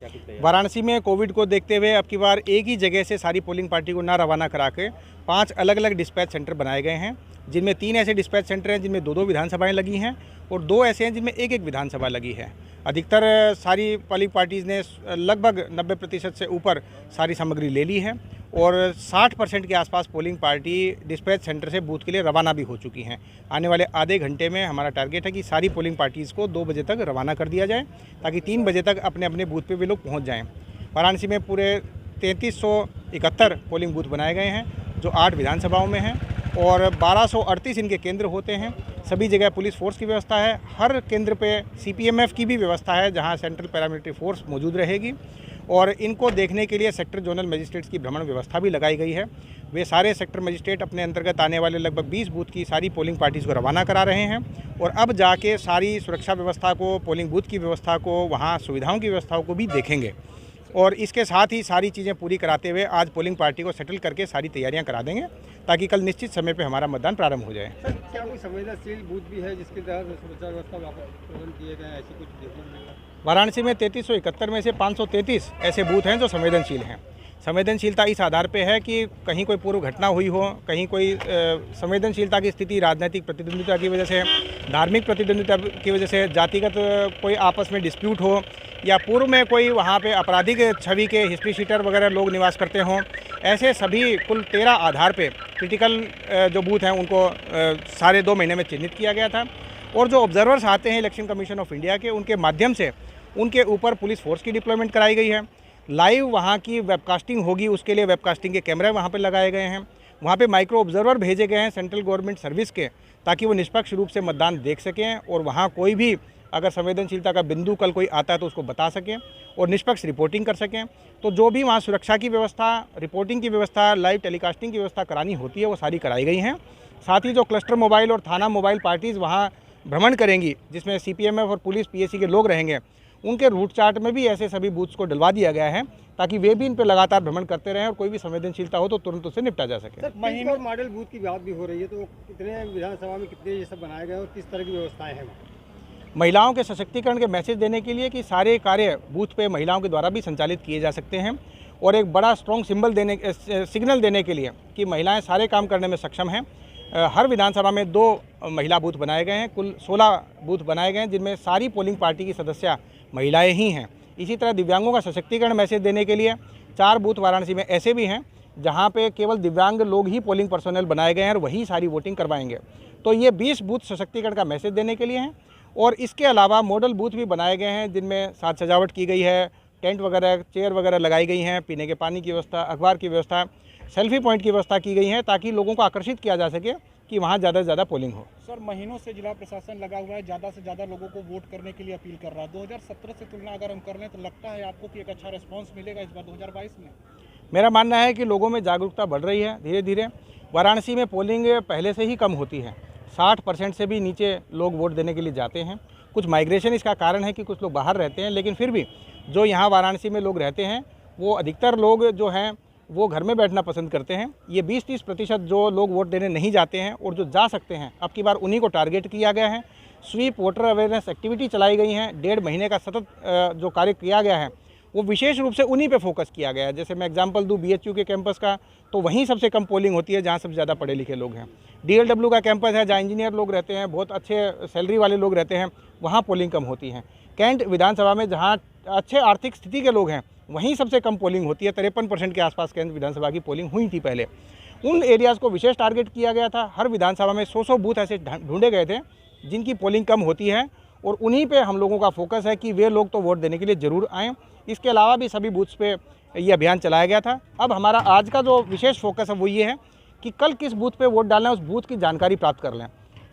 वाराणसी में कोविड को देखते हुए अब की बार एक ही जगह से सारी पोलिंग पार्टी को ना रवाना करा के 5 अलग अलग डिस्पैच सेंटर बनाए गए हैं, जिनमें 3 ऐसे डिस्पैच सेंटर हैं जिनमें 2-2 विधानसभाएं लगी हैं और 2 ऐसे हैं जिनमें 1-1 विधानसभा लगी है। अधिकतर सारी पोलिंग पार्टीज़ ने लगभग 90% से ऊपर सारी सामग्री ले ली है और 60% के आसपास पोलिंग पार्टी डिस्पैच सेंटर से बूथ के लिए रवाना भी हो चुकी हैं। आने वाले आधे घंटे में हमारा टारगेट है कि सारी पोलिंग पार्टीज़ को 2 बजे तक रवाना कर दिया जाए ताकि 3 बजे तक अपने अपने बूथ पे वे लोग पहुंच जाएं। वाराणसी में पूरे 3371 पोलिंग बूथ बनाए गए हैं जो 8 विधानसभाओं में हैं और 1238 इनके केंद्र होते हैं। सभी जगह पुलिस फोर्स की व्यवस्था है, हर केंद्र पे सीपीएमएफ की भी व्यवस्था है जहां सेंट्रल पैरामिलिट्री फोर्स मौजूद रहेगी और इनको देखने के लिए सेक्टर जोनल मजिस्ट्रेट्स की भ्रमण व्यवस्था भी लगाई गई है। वे सारे सेक्टर मजिस्ट्रेट अपने अंतर्गत आने वाले लगभग 20 बूथ की सारी पोलिंग पार्टीज़ को रवाना करा रहे हैं और अब जाके सारी सुरक्षा व्यवस्था को, पोलिंग बूथ की व्यवस्था को, वहाँ सुविधाओं की व्यवस्थाओं को भी देखेंगे और इसके साथ ही सारी चीज़ें पूरी कराते हुए आज पोलिंग पार्टी को सेटल करके सारी तैयारियां करा देंगे ताकि कल निश्चित समय पे हमारा मतदान प्रारंभ हो जाए। सर, क्या कोई संवेदनशील बूथ भी है जिसके तहत सुरक्षा व्यवस्था वापस प्रबंध किए गए हैं, ऐसी कुछ देखने को मिला? वाराणसी में 3371 में से 533 ऐसे बूथ हैं जो संवेदनशील हैं। संवेदनशीलता इस आधार पे है कि कहीं कोई पूर्व घटना हुई हो, कहीं कोई संवेदनशीलता की स्थिति राजनीतिक प्रतिद्वंदिता की वजह से, धार्मिक प्रतिद्वंदिता की वजह से, जातिगत कोई आपस में डिस्प्यूट हो या पूर्व में कोई वहाँ पे आपराधिक छवि के हिस्ट्री शीटर वगैरह लोग निवास करते हों, ऐसे सभी कुल 13 आधार पे क्रिटिकल जो बूथ हैं उनको सारे 2 महीने में चिन्हित किया गया था और जो ऑब्जर्वर्स आते हैं इलेक्शन कमीशन ऑफ इंडिया के, उनके माध्यम से उनके ऊपर पुलिस फोर्स की डिप्लॉयमेंट कराई गई है। लाइव वहाँ की वेबकास्टिंग होगी, उसके लिए वेबकास्टिंग के कैमरे वहाँ पर लगाए गए हैं। वहाँ पे माइक्रो ऑब्जर्वर भेजे गए हैं सेंट्रल गवर्नमेंट सर्विस के ताकि वो निष्पक्ष रूप से मतदान देख सकें और वहाँ कोई भी अगर संवेदनशीलता का बिंदु कल कोई आता है तो उसको बता सकें और निष्पक्ष रिपोर्टिंग कर सकें। तो जो भी वहाँ सुरक्षा की व्यवस्था, रिपोर्टिंग की व्यवस्था, लाइव टेलीकास्टिंग की व्यवस्था करानी होती है वो सारी कराई गई हैं। साथ ही जो क्लस्टर मोबाइल और थाना मोबाइल पार्टीज़ वहाँ भ्रमण करेंगी जिसमें सीपीएमएफ और पुलिस पीएसी के लोग रहेंगे, उनके रूट चार्ट में भी ऐसे सभी बूथ्स को डलवा दिया गया है ताकि वे भी इन पर लगातार भ्रमण करते रहें और कोई भी संवेदनशीलता हो तो तुरंत उससे निपटा जा सके। सर, महीनों मॉडल बूथ की बात भी हो रही है, तो कितने विधानसभा में कितने ये सब बनाए गए और किस तरह की व्यवस्थाएं हैं? महिलाओं के सशक्तिकरण के मैसेज देने के लिए कि सारे कार्य बूथ पे महिलाओं के द्वारा भी संचालित किए जा सकते हैं और एक बड़ा स्ट्रॉन्ग सिग्नल देने के लिए कि महिलाएं सारे काम करने में सक्षम हैं। हर विधानसभा में 2 महिला बूथ बनाए गए हैं, कुल 16 बूथ बनाए गए हैं जिनमें सारी पोलिंग पार्टी की सदस्य महिलाएं ही हैं। इसी तरह दिव्यांगों का सशक्तिकरण मैसेज देने के लिए 4 बूथ वाराणसी में ऐसे भी हैं जहां पे केवल दिव्यांग लोग ही पोलिंग पर्सोनल बनाए गए हैं और वही सारी वोटिंग करवाएंगे। तो ये 20 बूथ सशक्तिकरण का मैसेज देने के लिए हैं और इसके अलावा मॉडल बूथ भी बनाए गए हैं जिनमें साज सजावट की गई है, टेंट वगैरह, चेयर वगैरह लगाई गई हैं, पीने के पानी की व्यवस्था, अखबार की व्यवस्था, सेल्फी पॉइंट की व्यवस्था की गई है ताकि लोगों को आकर्षित किया जा सके कि वहाँ ज़्यादा से ज़्यादा पोलिंग हो। सर, महीनों से जिला प्रशासन लगा हुआ है, ज़्यादा से ज़्यादा लोगों को वोट करने के लिए अपील कर रहा है। 2017 से तुलना अगर हम कर लें तो लगता है आपको कि एक अच्छा रिस्पांस मिलेगा इस बार 2022 में? मेरा मानना है कि लोगों में जागरूकता बढ़ रही है धीरे धीरे। वाराणसी में पोलिंग पहले से ही कम होती है, 60% से भी नीचे लोग वोट देने के लिए जाते हैं। कुछ माइग्रेशन इसका कारण है कि कुछ लोग बाहर रहते हैं, लेकिन फिर भी जो यहाँ वाराणसी में लोग रहते हैं वो अधिकतर लोग जो हैं वो घर में बैठना पसंद करते हैं। ये 20-30% जो लोग वोट देने नहीं जाते हैं और जो जा सकते हैं, अब की बार उन्हीं को टारगेट किया गया है। स्वीप वोटर अवेयरनेस एक्टिविटी चलाई गई हैं, 1.5 महीने का सतत जो कार्य किया गया है वो विशेष रूप से उन्हीं पे फोकस किया गया है। जैसे मैं एग्जांपल दूं बीएचयू के कैंपस का, तो वहीं सबसे कम पोलिंग होती है जहां सबसे ज़्यादा पढ़े लिखे लोग हैं। डीएलडब्ल्यू का कैंपस है जहां इंजीनियर लोग रहते हैं, बहुत अच्छे सैलरी वाले लोग रहते हैं, वहाँ पोलिंग कम होती है। कैंट विधानसभा में जहाँ अच्छे आर्थिक स्थिति के लोग हैं वहीं सबसे कम पोलिंग होती है। 53% के आसपास कैंट विधानसभा की पोलिंग हुई थी पहले। उन एरियाज़ को विशेष टारगेट किया गया था। हर विधानसभा में 100 बूथ ऐसे ढूंढे गए थे जिनकी पोलिंग कम होती है और उन्हीं पे हम लोगों का फोकस है कि वे लोग तो वोट देने के लिए ज़रूर आएँ। इसके अलावा भी सभी बूथ्स पे ये अभियान चलाया गया था। अब हमारा आज का जो विशेष फोकस है वो ये है कि कल किस बूथ पे वोट डालना है उस बूथ की जानकारी प्राप्त कर लें।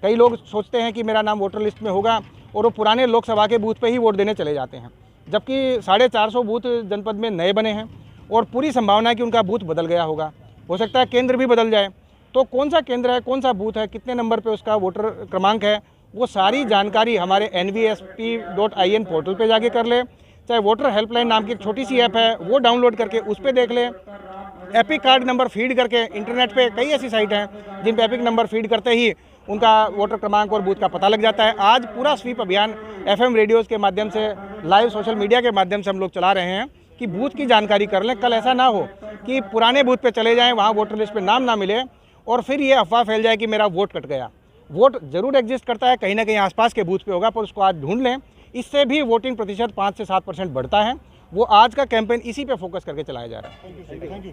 कई लोग सोचते हैं कि मेरा नाम वोटर लिस्ट में होगा और वो पुराने लोकसभा के बूथ पे ही वोट देने चले जाते हैं, जबकि 450 बूथ जनपद में नए बने हैं और पूरी संभावना है कि उनका बूथ बदल गया होगा, हो सकता है केंद्र भी बदल जाए। तो कौन सा केंद्र है, कौन सा बूथ है, कितने नंबर पे उसका वोटर क्रमांक है, वो सारी जानकारी हमारे nvsp.in पोर्टल पे जाके कर ले। चाहे वोटर हेल्पलाइन नाम की एक छोटी सी ऐप है वो डाउनलोड करके उस पर देख ले। एपिक कार्ड नंबर फीड करके इंटरनेट पे कई ऐसी साइट हैं जिन पे एपिक नंबर फीड करते ही उनका वोटर क्रमांक और बूथ का पता लग जाता है। आज पूरा स्वीप अभियान FM रेडियोज़ के माध्यम से, लाइव सोशल मीडिया के माध्यम से हम लोग चला रहे हैं कि बूथ की जानकारी कर लें। कल ऐसा ना हो कि पुराने बूथ पे चले जाएं, वहाँ वोटर लिस्ट पे नाम ना मिले और फिर ये अफवाह फैल जाए कि मेरा वोट कट गया। वोट जरूर एग्जिस्ट करता है, कहीं ना कहीं आसपास के बूथ पे होगा, पर उसको आज ढूंढ लें। इससे भी वोटिंग प्रतिशत 5 से 7% बढ़ता है। वो आज का कैंपेन इसी पे फोकस करके चलाया जा रहा है। Thank you.